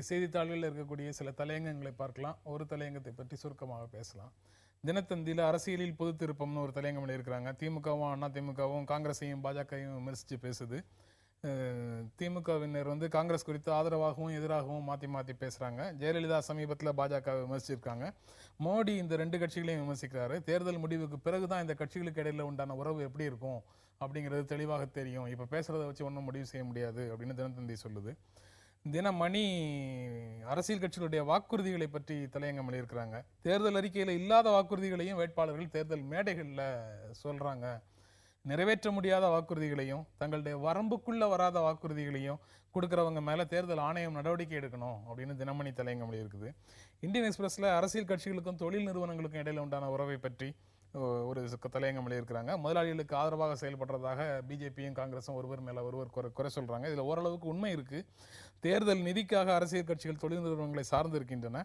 இன்றைக்கு செய்தித்தாள்களில் இருக்கக்கூடிய சில தலையங்கங்களை பார்க்கலாம். ஒரு தலையங்கத்தை பற்றி சுருக்கமாக பேசலாம். தினத்தந்தியில் அரசியலில் பொது திருப்பம்னு ஒரு தலையங்கம் எழுதியிருக்கிறாங்க. திமுகவும் அண்ணா திமுகவும் காங்கிரஸையும் பாஜகவையும் விமர்சித்து பேசுது. திமுகவினர் வந்து காங்கிரஸ் குறித்து ஆதரவாகவும் எதிராகவும் மாற்றி மாற்றி பேசுகிறாங்க. ஜெயலலிதா சமீபத்தில் பாஜகவை விமர்சிச்சிருக்காங்க. மோடி இந்த ரெண்டு கட்சிகளையும் விமர்சிக்கிறாரு. தேர்தல் முடிவுக்கு பிறகுதான் இந்த கட்சிகளுக்கு இடையில உண்டான உறவு எப்படி இருக்கும் அப்படிங்கிறது தெளிவாக தெரியும். இப்போ பேசுகிறத வச்சு ஒன்றும் முடிவு செய்ய முடியாது அப்படின்னு தினத்தந்தி சொல்லுது. தினமணி அரசியல் கட்சிகளுடைய வாக்குறுதிகளை பற்றி தலையங்கம் எழுதியிருக்கிறாங்க. தேர்தல் அறிக்கையில் இல்லாத வாக்குறுதிகளையும் வேட்பாளர்கள் தேர்தல் மேடைகளில் சொல்கிறாங்க. நிறைவேற்ற முடியாத வாக்குறுதிகளையும் தங்களுடைய வரம்புக்குள்ள வராத வாக்குறுதிகளையும் கொடுக்குறவங்க மேலே தேர்தல் ஆணையம் நடவடிக்கை எடுக்கணும் அப்படின்னு தினமணி தலையங்கம் இருக்குது. இந்தியன் எக்ஸ்பிரஸில் அரசியல் கட்சிகளுக்கும் தொழில் நிறுவனங்களுக்கும் இடையில உண்டான உறவை பற்றி ஒரு தலையங்கம் எழுதியிருக்கிறாங்க. முதலாளிகளுக்கு ஆதரவாக செயல்படுறதாக பிஜேபியும் காங்கிரஸும் ஒருவர் மேலே ஒருவர் குறை சொல்கிறாங்க. இதில் ஓரளவுக்கு உண்மை இருக்குது. தேர்தல் நிதிக்காக அரசியல் கட்சிகள் தொழில் நிறுவனங்களை சார்ந்து இருக்கின்றன.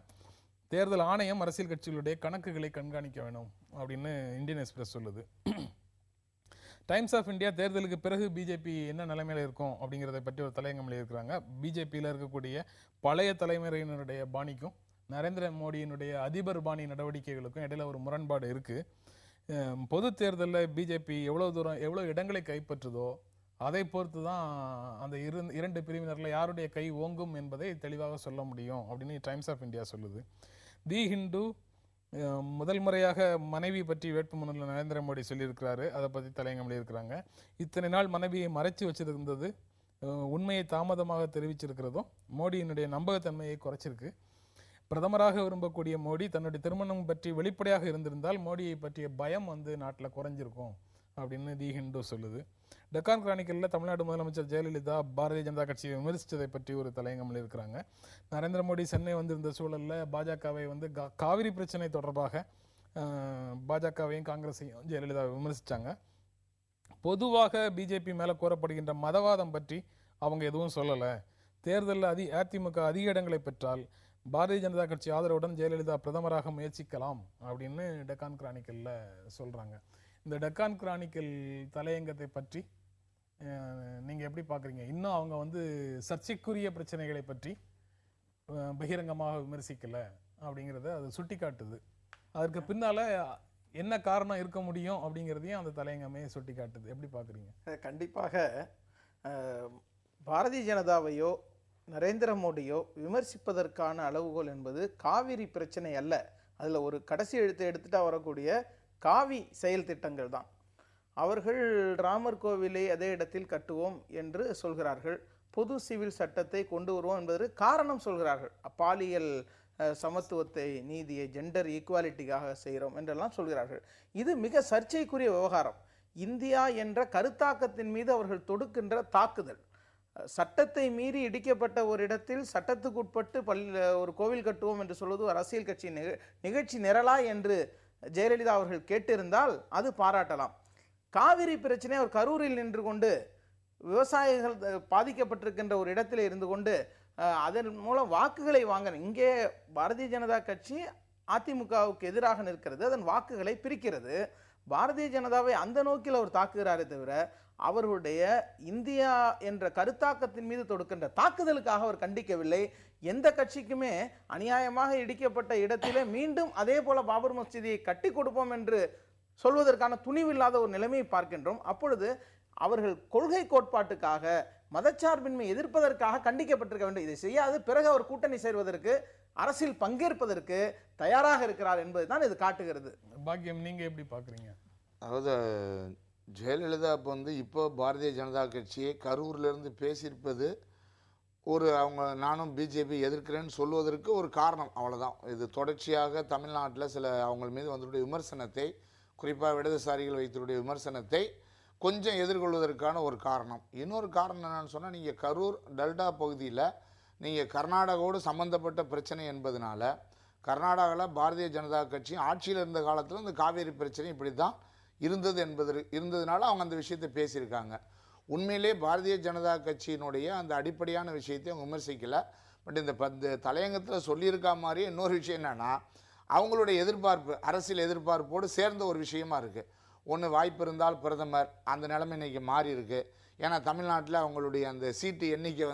தேர்தல் ஆணையம் அரசியல் கட்சிகளுடைய கணக்குகளை கண்காணிக்க வேணும் அப்படின்னு இந்தியன் எக்ஸ்பிரஸ் சொல்லுது. டைம்ஸ் ஆஃப் இந்தியா தேர்தலுக்கு பிறகு பிஜேபி என்ன நிலைமையில் இருக்கும் அப்படிங்கிறத பற்றி ஒரு தலையங்கம் எழுதியிருக்கிறாங்க. பிஜேபியில் இருக்கக்கூடிய பழைய தலைமுறையினருடைய பாணிக்கும் நரேந்திர மோடியினுடைய அதிபர் பாணி நடவடிக்கைகளுக்கும் இடையில ஒரு முரண்பாடு இருக்குது. பொது தேர்தலில் பிஜேபி எவ்வளோ இடங்களை கைப்பற்றுதோ அதை பொறுத்து தான் அந்த இரண்டு பிரிவினரில் யாருடைய கை ஓங்கும் என்பதை தெளிவாக சொல்ல முடியும் அப்படின்னு டைம்ஸ் ஆஃப் இந்தியா சொல்லுது. தி ஹிந்து முதல் முறையாக மனைவி பற்றி வேட்புமனுவில் நரேந்திர மோடி சொல்லியிருக்கிறாரு. அதை பற்றி தலையங்கம் எழுதியிருக்கிறாங்க. இத்தனை நாள் மனைவியை மறைச்சி வச்சிருந்தது உண்மையை தாமதமாக தெரிவிச்சிருக்கிறதும் மோடியினுடைய நம்பகத்தன்மையை குறைச்சிருக்கு. பிரதமராக விரும்பக்கூடிய மோடி தன்னுடைய திருமணம் பற்றி வெளிப்படையாக இருந்திருந்தால் மோடியை பற்றிய பயம் வந்து நாட்டில் குறைஞ்சிருக்கும் அப்படின்னு தி ஹிந்து சொல்லுது. டெக்கான் கிரானிக்கலில் தமிழ்நாடு முதலமைச்சர் ஜெயலலிதா பாரதிய ஜனதா கட்சியை விமர்சித்ததை பற்றி ஒரு தலையங்கம் இருக்கிறாங்க. நரேந்திர மோடி சென்னை வந்திருந்த சூழலில் பாஜகவை வந்து காவிரி பிரச்சனை தொடர்பாக பாஜகவையும் காங்கிரஸையும் ஜெயலலிதா விமர்சித்தாங்க. பொதுவாக பிஜேபி மேலே கூறப்படுகின்ற மதவாதம் பற்றி அவங்க எதுவும் சொல்லலை. தேர்தலில் அதிமுக அதிக இடங்களை பெற்றால் பாரதிய ஜனதா கட்சி ஆதரவுடன் ஜெயலலிதா பிரதமராக முயற்சிக்கலாம் அப்படின்னு டெக்கான் கிரானிக்கலில் சொல்கிறாங்க. இந்த டெக்கான் கிரானிக்கல் தலையங்கத்தை பற்றி நீங்கள் எப்படி பார்க்குறீங்க? இன்னும் அவங்க வந்து சர்ச்சைக்குரிய பிரச்சனைகளை பற்றி பகிரங்கமாக விமர்சிக்கலை அப்படிங்கிறத அது சுட்டி காட்டுது. அதற்கு பின்னால் என்ன காரணம் இருக்க முடியும் அப்படிங்கிறதையும் அந்த தலையங்கமே சுட்டி காட்டுது. எப்படி பார்க்குறீங்க? கண்டிப்பாக பாரதிய ஜனதாவையோ நரேந்திர மோடியோ விமர்சிப்பதற்கான அளவுகோல் என்பது காவிரி பிரச்சனை அல்ல. அதில் ஒரு கடைசி எழுத்தை எடுத்துட்டா வரக்கூடிய காவி செயல் திட்டங்கள் தான். அவர்கள் ராமர் கோவிலை அதே இடத்தில் கட்டுவோம் என்று சொல்கிறார்கள். பொது சிவில் சட்டத்தை கொண்டு வருவோம் என்பதற்கு காரணம் சொல்கிறார்கள். பாலியல் சமத்துவத்தை, நீதியை, ஜெண்டர் ஈக்குவாலிட்டிக்காக செய்கிறோம் என்றெல்லாம் சொல்கிறார்கள். இது மிக சர்ச்சைக்குரிய விவகாரம். இந்தியா என்ற கருத்தாக்கத்தின் மீது அவர்கள் தொடுக்கின்ற தாக்குதல். சட்டத்தை மீறி இடிக்கப்பட்ட ஒரு இடத்தில் சட்டத்துக்கு உட்பட்டு ஒரு கோவில் கட்டுவோம் என்று சொல்வது ஒரு அரசியல் கட்சி நிகழ்ச்சி நிரலா என்று ஜெயலலிதா அவர்கள் கேட்டிருந்தால் அது பாராட்டலாம். காவிரி பிரச்சனை அவர் கரூரில் நின்று கொண்டு விவசாயிகள் பாதிக்கப்பட்டிருக்கின்ற ஒரு இடத்துல இருந்து கொண்டு அதன் மூலம் வாக்குகளை வாங்க, இங்கே பாரதிய ஜனதா கட்சி அதிமுகவுக்கு எதிராக நிற்கிறது, அதன் வாக்குகளை பிரிக்கிறது. பாரதிய ஜனதாவை அந்த நோக்கில் அவர் தாக்குகிறாரே தவிர அவர்களுடைய இந்தியா என்ற கருத்தாக்கத்தின் மீது தொடுக்கின்ற தாக்குதலுக்காக அவர் கண்டிக்கவில்லை. எந்த கட்சிக்குமே அநியாயமாக இடிக்கப்பட்ட இடத்திலே மீண்டும் அதே போல பாபர் மசூதியை கட்டி கொடுப்போம் என்று சொல்வதற்கான துணிவில்லாத ஒரு நிலைமையை பார்க்கின்றோம். அப்பொழுது அவர்கள் கொள்கை கோட்பாட்டுக்காக மதச்சார்பின்மை எதிர்ப்பதற்காக கண்டிக்கப்பட்டிருக்க வேண்டும். இதை செய்யாது பிறகு அவர் கூட்டணி சேர்வதற்கு அரசியல் பங்கேற்பதற்கு தயாராக இருக்கிறார் என்பதுதான் இது காட்டுகிறது. பாக்கியம், நீங்க எப்படி பார்க்குறீங்க? அதாவது ஜெயலலிதா இப்போ பாரதிய ஜனதா கட்சியை கரூர்லேருந்து பேசியிருப்பது அவங்க நானும் பிஜேபி எதிர்க்கிறேன்னு சொல்வதற்கு ஒரு காரணம், அவ்வளோதான். இது தொடர்ச்சியாக தமிழ்நாட்டில் சில அவங்க மீது வந்துடைய விமர்சனத்தை, குறிப்பாக இடதுசாரிகள் வைத்திருடைய விமர்சனத்தை கொஞ்சம் எதிர்கொள்வதற்கான ஒரு காரணம். இன்னொரு காரணம் என்னென்னு சொன்னால், நீங்கள் கரூர் டெல்டா பகுதியில் நீங்கள் கர்நாடகாவோடு சம்மந்தப்பட்ட பிரச்சனை என்பதனால கர்நாடகாவில் பாரதிய ஜனதா கட்சி ஆட்சியில் இருந்த காலத்தில் இந்த காவேரி பிரச்சனை இப்படி தான் இருந்ததுனால அவங்க அந்த விஷயத்தை பேசியிருக்காங்க. உண்மையிலே பாரதிய ஜனதா கட்சியினுடைய அந்த அடிப்படையான விஷயத்தை அவங்க விமர்சிக்கலை. பட் இந்த தலையங்கத்தில் சொல்லியிருக்கா மாதிரியே இன்னொரு விஷயம் என்னென்னா, அவங்களுடைய எதிர்பார்ப்பு அரசியல் எதிர்பார்ப்போடு சேர்ந்த ஒரு விஷயமா இருக்குது. ஒன்று, வாய்ப்பு இருந்தால் பிரதமர், அந்த நிலைமை இன்றைக்கி மாறி இருக்குது. ஏன்னா தமிழ்நாட்டில் அவங்களுடைய அந்த சீட்டு எண்ணிக்கை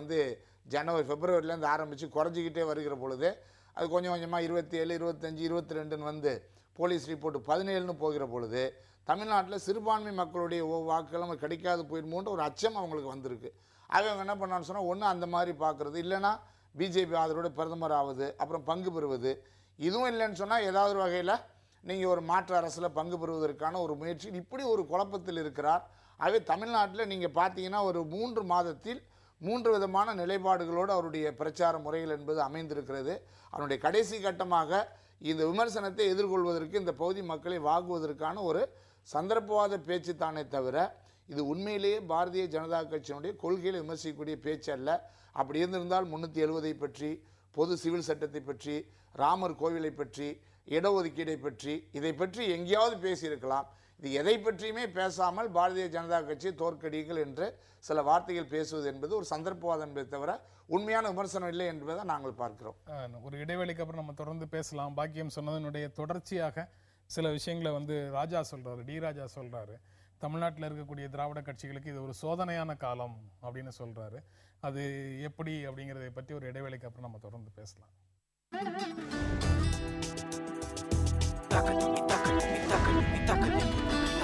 ஜனவரி பிப்ரவரியிலேருந்து ஆரம்பித்து குறைஞ்சிக்கிட்டே வருகிற பொழுது அது கொஞ்சம் கொஞ்சமாக 27, 25, 22 வந்து போலீஸ் ரிப்போர்ட் 17ன்னு போகிற பொழுது தமிழ்நாட்டில் சிறுபான்மை மக்களுடைய வாக்குகளும் கிடைக்காது போயிடுமோன்ற ஒரு அச்சம் அவங்களுக்கு வந்திருக்கு. அவங்க என்ன பண்ணான்னு சொன்னால், ஒன்று அந்த மாதிரி பார்க்குறது, இல்லைன்னா பிஜேபி ஆதரவோட பிரதமர் ஆகுது, அப்புறம் பங்கு பெறுவது. இதுவும் இல்லைன்னு சொன்னால் ஏதாவது ஒரு வகையில் நீங்கள் ஒரு மாற்று அரசில் பங்கு பெறுவதற்கான ஒரு முயற்சி, இப்படி ஒரு குழப்பத்தில் இருக்கிறார். ஆகவே தமிழ்நாட்டில் நீங்கள் பார்த்தீங்கன்னா ஒரு 3 மாதத்தில் 3 விதமான நிலைப்பாடுகளோடு அவருடைய பிரச்சார முறைகள் என்பது அமைந்திருக்கிறது. அவருடைய கடைசி கட்டமாக இந்த விமர்சனத்தை எதிர்கொள்வதற்கு இந்த பகுதி மக்களை வாங்குவதற்கான ஒரு சந்தர்ப்பவாத பேச்சு தானே தவிர இது உண்மையிலேயே பாரதிய ஜனதா கட்சியினுடைய கொள்கைகளை விமர்சிக்கக்கூடிய பேச்சு அல்ல. அப்படி இருந்திருந்தால் 370 பற்றி, பொது சிவில் சட்டத்தை பற்றி, ராமர் கோவிலை பற்றி, இடஒதுக்கீடை பற்றி, இதை பற்றி எங்கேயாவது பேசியிருக்கலாம். இது எதை பற்றியுமே பேசாமல் பாரதிய ஜனதா கட்சி தோற்கடிகள் என்று சில வார்த்தைகள் பேசுவது என்பது ஒரு சந்தர்ப்பவாதம் என்பதை தவிர உண்மையான விமர்சனம் இல்லை என்பதை நாங்கள் பார்க்கிறோம். ஒரு இடைவெளிக்கு அப்புறம் நம்ம தொடர்ந்து பேசலாம். பாக்கியம் சொன்னதனுடைய தொடர்ச்சியாக சில விஷயங்களை ராஜா சொல்றாரு, டி ராஜா சொல்றாரு. தமிழ்நாட்டில் இருக்கக்கூடிய திராவிட கட்சிகளுக்கு இது ஒரு சோதனையான காலம் அப்படின்னு சொல்றாரு. அது எப்படி அப்படிங்கிறதை பற்றி ஒரு இடைவெளிக்கு அப்புறம் நம்ம தொடர்ந்து பேசலாம். Takani, takani, takani, takani.